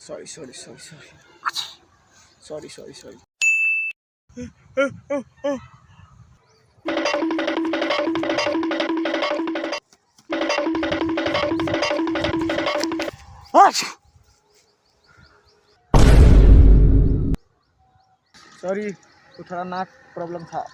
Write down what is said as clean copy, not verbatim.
Sorry, sorry, sorry, sorry. Sorry, sorry, sorry. Sorry तो थोड़ा नाक प्रॉब्लम था।